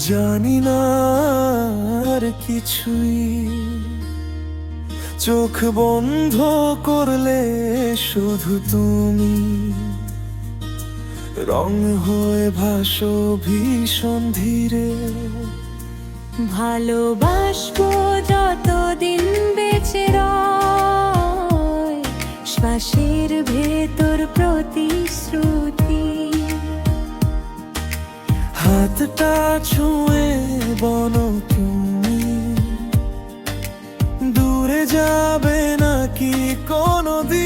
জানি না আর কিছুই, চোখ বন্ধ করলে শুধু তুমি রং হয়ে ভাসো ভীষণ ধীরে। ভালোবাসবো যতদিন বেঁচে রয়, শ্বাসের ভেতর প্রতিশ্রুতি। হাতটা ছুঁয়ে বলো তুমি দূরে যাবে নাকি কোনোদিন।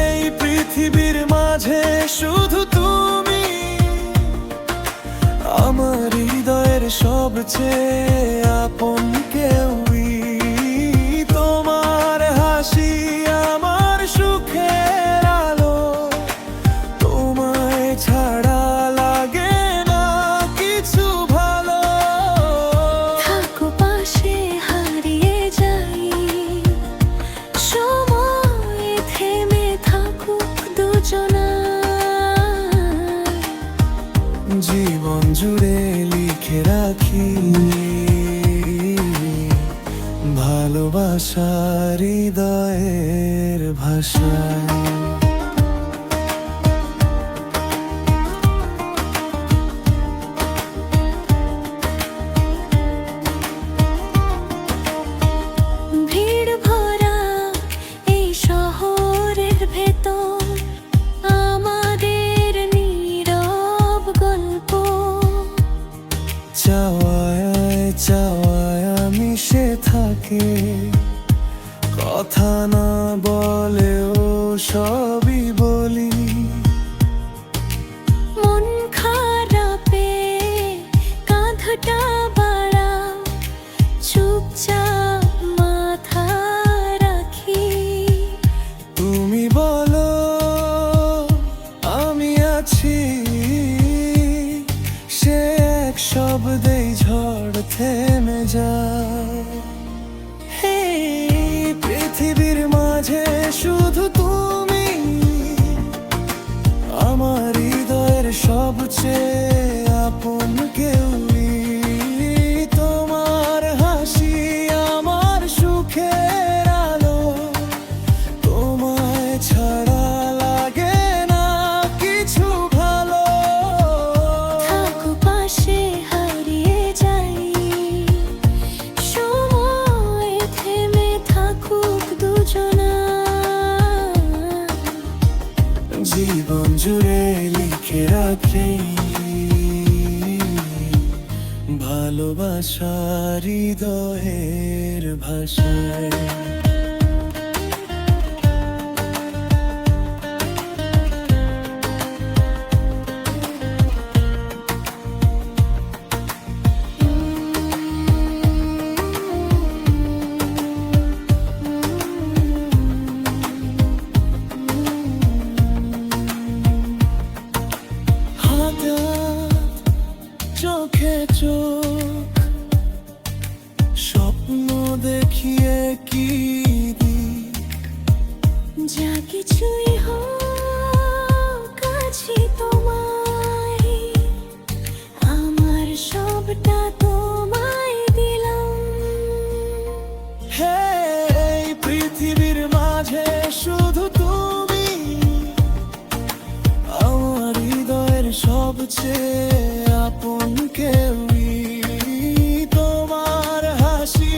এই পৃথিবীর মাঝে শুধু তুমি আমার হৃদয়ের সবচেয়ে আপন কেউই। তোমার হাসি আমার সুখের আলো, তোমায় ছাড়া লাগে না কিছু ভালো। থাকো পাশে হারিয়ে যাই, সময় থেমে থাকুক দুজনায়। জীবন জুড়ে লিখে রাখি ভালোবাসার হৃদয়ের ভাষায়। ভিড় ভরা এই শহরের ভেতর আমাদের নীরব গল্প। চাওয়ায় চাওয়ায় মিশে থাকে, কথা না বলেও সবই বলি। মন খারাপে কাঁধটা বাড়াও, চুপচাপ মাথা রাখি। তুমি বলো আমি আছি, সে এক শব্দেই ঝড় থেমে যায়। হে পৃথিবীর মাঝে শুধু তুমি আমার হৃদয়ের সবচেয়ে আপন কেউই। তোমার হাসি আমার সুখের আলো, তোমায় ছাড়া লাগে না কিছু ভালো। থাকো পাশে হারিয়ে যাই, সময় থেমে থাকুক দুজনায়। জীবন জুড়ে লিখে রাখি ভালোবাসার হৃদয়ের ভাষায়। চোখে চোখ স্বপ্ন দেখিয়ে কি দিই। যা কিছুই হোক আছি তোমায়, আমার সবটা তোমায় দিলাম। হে এই পৃথিবীর মাঝে শুধু তুমি আমার হৃদয়ের সবচেয়ে আপন কেউই। তোমার হাসি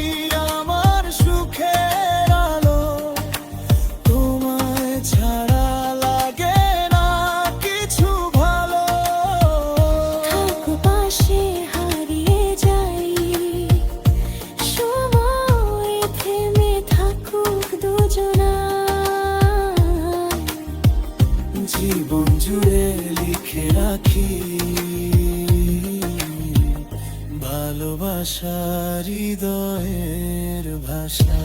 আমার সুখের আলো, তোমায় ছাড়া লাগে না কিছু ভালো। থাকো পাশে হারিয়ে যাই, সময় থেমে থাকুক দুজনায়। জীবন জুড়ে লিখে রাখি ভালোবাসার হৃদয়ের ভাষা।